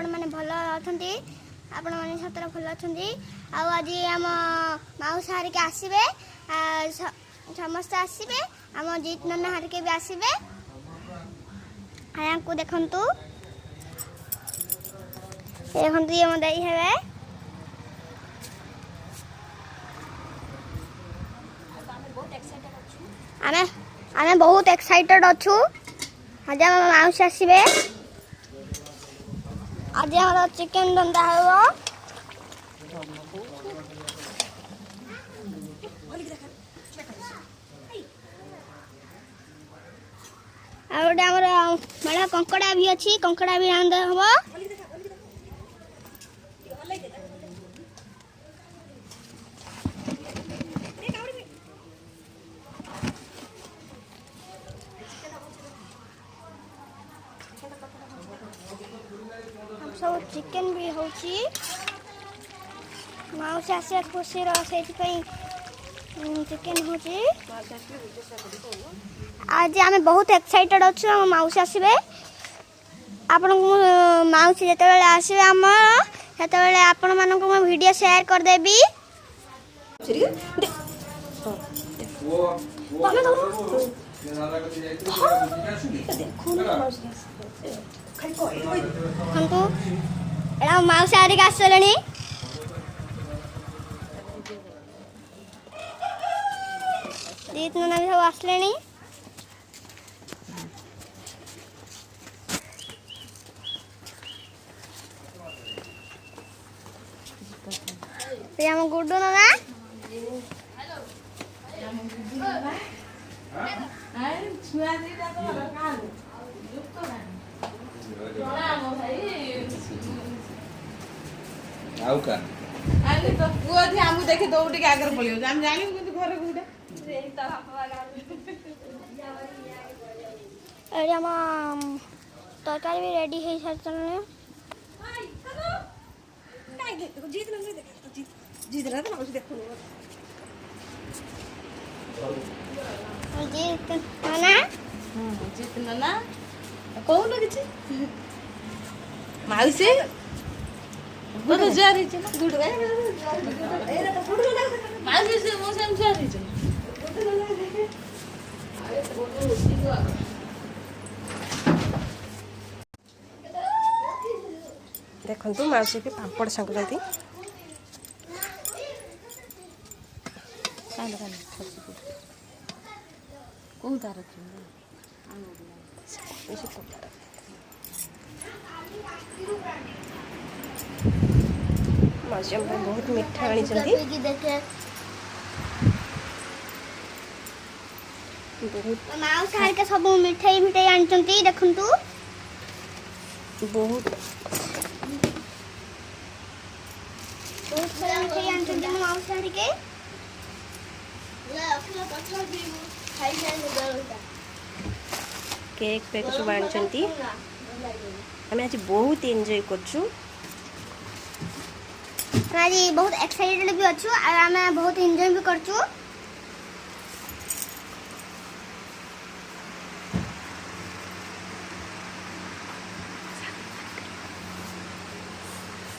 आपण मैंने भल अच्छा आपण मैंने सतरे भल अच्छा आज आम माउस हारिके आसबे समस्ते आसबे आम जीत नना हारिके भी आसबे को देखु देखु ये मो दाई हे आमे बहुत एक्साइटेड अच्छू आज आम माउस आसबे आज हमारा चिकेन रंधा हो बड़ा कंकड़ा भी अच्छी कंकड़ा भी रंधा हम सब चिकेन भी होची माउस आसे खुशी से चिकेन होची आज आम बहुत एक्साइटेड अच्छे माउस आसबे आपण माउस जिते आसबे आम से आपण मानक वीडियो शेयर करदेवी माउस आरिक आसले जीत नना भी सब आसले आम गुड्डू नना आउ का आले तो पुआ थी हमु देखे दौड़ के आगर पलियो हम जानी कि घर गुडा अरे हम तरकारी भी रेडी है सर चलने नहीं देखो जीत लंगे देखा जीत रहा था ना उसे देखो जीत नना जीत नना कौन किछि माउसी वो तो जा रही है ना गुड ए तो गुड ना माउसी से मो से जा रही है देखो माउसी के पापड़ संग जाती काल काल कौन तार माउसी हम बहुत मीठा आनी बहुत माउस हारिके सब मिठाई मिठाई आनी देखु बहुत सारा मिठाई आनी माउस हारिके केक पेक सब आनी आम आज बहुत एंजॉय करछु आज बहुत एक्साइटेड भी अच्छु और आम बहुत एंजॉय भी करछु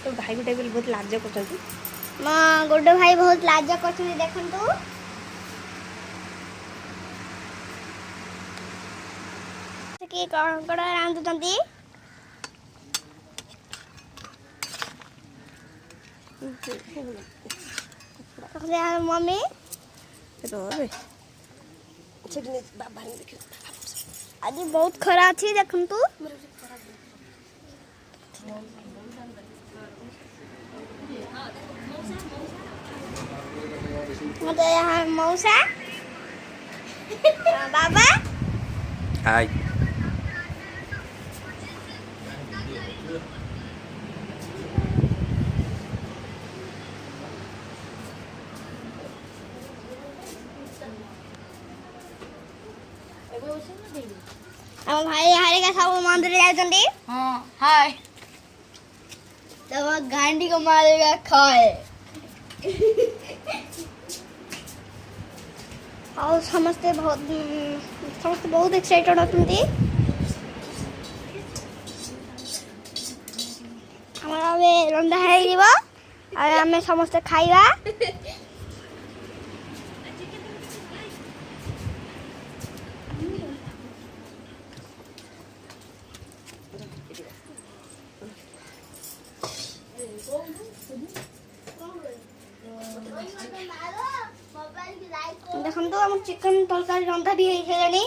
तो भाई गोटे भी बहुत लाज कर मो गुड्डू भाई बहुत लाज कर देखु कि कंकड़ा रांधुचंती मम्मी आज बहुत खरा अच्छी देखु मतलब यहाँ मौसा बाबा हाय हम भाई हारे का सब मंदिर जाते हां हाय तब गांडी को मारेगा खाए और समस्ते बहुत एक्साइटेड होती ଆମର ଏବେ ରନ୍ଧା ହେଇଯିବ ଆଉ ଆମେ ସମସ୍ତେ ଖାଇବା। ଦେଖନ୍ତୁ ଆମ ଚିକେନ ତରକାରୀ ରନ୍ଧା ବି ହେଇସାରିଲାଣି।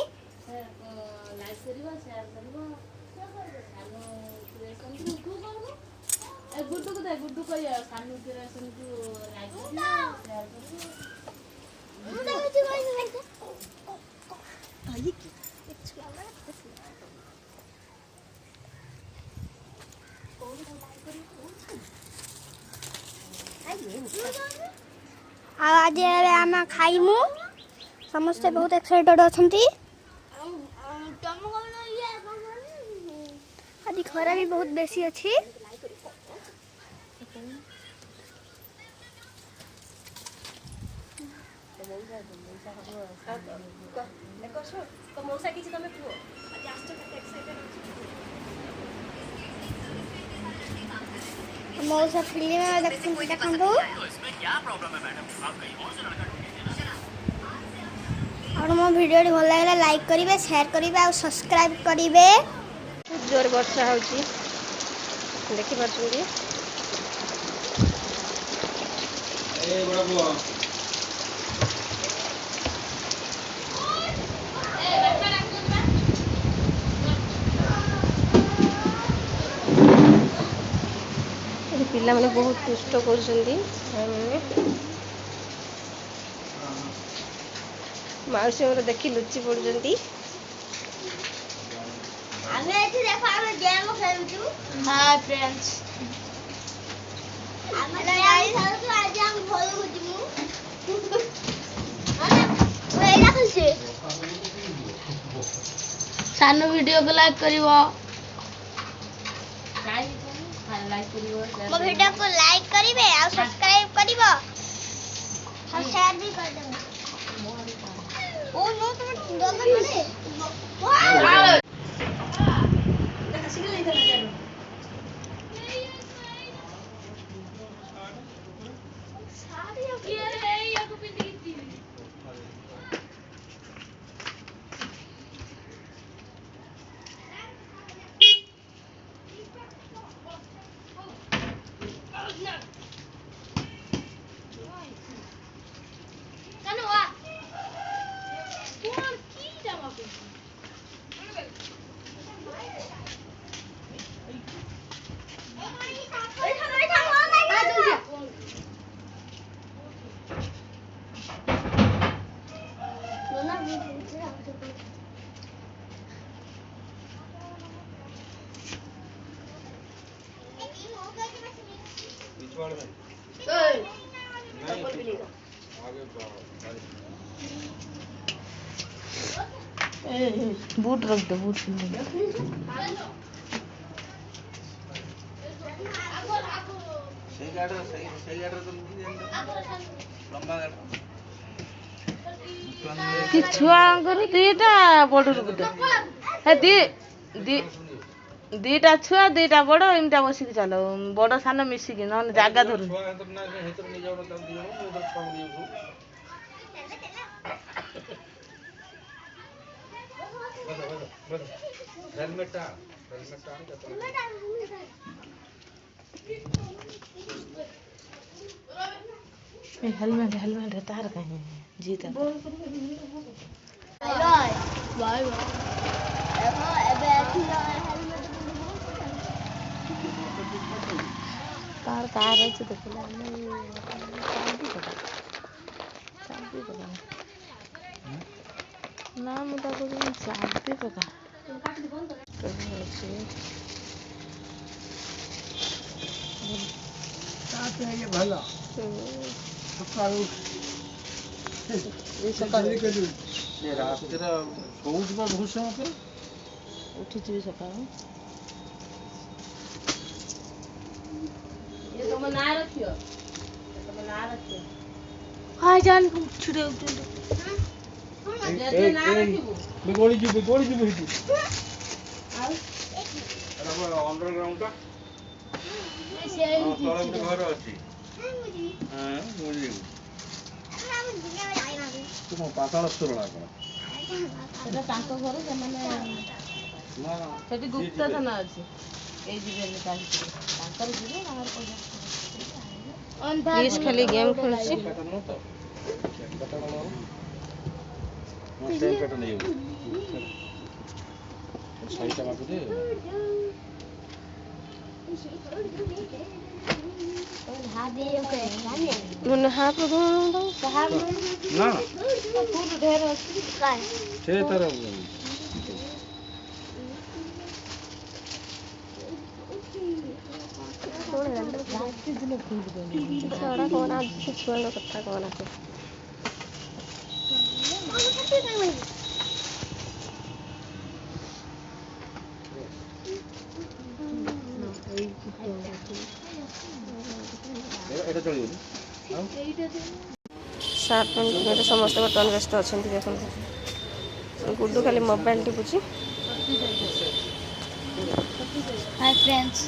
ଆଉ ଆଜି ଏବେ ଆମେ ଖାଇମୁ ସମସ୍ତେ ବହୁତ ଏକ୍ସାଇଟେଡ୍ ଅଛନ୍ତି। ଆଜି ଖରା ବି ବହୁତ ବେଶୀ ଅଛି। मौसा फिल्म देखु और मो वीडियो भल लगे लाइक करेंगे, शेयर करेंगे और सब्सक्राइब करेंगे। जोर वर्षा होची देखि पाछुंगी। ए बड़ा बुआ पिला माने बहुत दुष्ट कर माउसी मोर देखी लुचि पड़ुचंती। हाय फ्रेंड्स, सानो वीडियो को लाइक करिवो, मो वीडियो को लाइक करिवे और सब्सक्राइब करिवो और शेयर भी कर देबो। ओ नो तुम जल्दी करे बूट रख दो, बूट कि छुआ दीटा बड़ दीटा छुआ दीटा बड़ एमटा बसिक चलो बड़ सान मिसिक न जागा धरू हेलमेट हेलमेट तार कहीं जीता बाय बाय देखो एबे हेलमेट तार कार है तो देखो ना मुझे को चाबी पका ये भला सकाळू ये रात्र बहुत बहुत समय उठी सकाळू ये तुम ना रखियो हाय जान छुड़े उठे ना रखिबो गोली जी हिटू अरे अंडरग्राउंड का ତଳେ ଗୋଟେ ଘର ଅଛି ହଁ ମୁଁ ଯିବି ତୁ କଣ ପାତାଳ ସ୍ୱର ନା କଣ ସେଟା ତାଙ୍କ ଘର ସେମାନେ ନା ନା ସେଠି ଗୁପ୍ତ ଥାନା ଅଛି ଏଇ ଯିବେନି ତା ଭିତରେ ତାଙ୍କର ଯିବେ ବାହାର ପଇସା ଖାଲି ଗେମ୍ ଖେଳୁଛି ପେଟ ନୁହଁ ତ ପେଟ କଣ ହଁ ସେମ୍ ପେଟ ନେଇଯାଉଛି ସାଇଟା ମାଗୁଛି ମାନେ ହାଫ ନା ସେ ତାର ଛୁଆଟା କଣ ଛୁଆଙ୍କ କଥା କଣ ଏଇଟା ଚଳିବନି ସାର୍ ପ୍ୟାଣ୍ଟ ସମସ୍ତେ ବର୍ତ୍ତମାନ ବ୍ୟସ୍ତ ଅଛନ୍ତି ଦେଖନ୍ତୁ ଗୁଡୁ ଖାଲି ମୋବାଇଲ ଟିପୁଛି ହାଇ ଫ୍ରେଣ୍ଡସ୍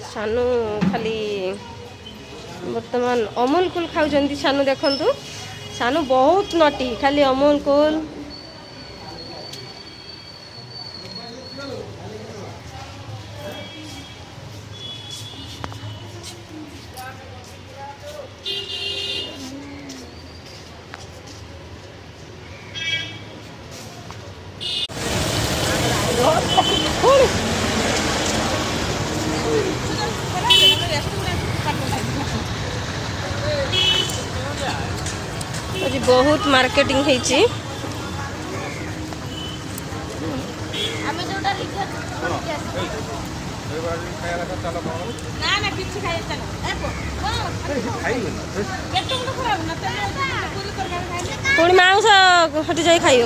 ସାନୁ ଖାଲି ବର୍ତ୍ତମାନ ଅମୁଲ କୁଲ ଖାଉଛନ୍ତି ସାନୁ ଦେଖନ୍ତୁ ସାନୁ ବହୁତ ନଟି ଖାଲି ଅମୁଲ କୁଲ ଆଜି ବହୁତ ମାର୍କେଟିଂ ହେଇଛି ଆମେ ଯୋଉଟା ପୁଣି ମାଉଁସ ସେଠି ଯାଇ ଖାଇବ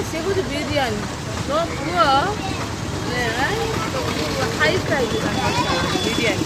ସେ କହୁଛି ବିରିୟାନୀ ତୋ ପୁଅ ଖାଇ ବିରିୟାନୀ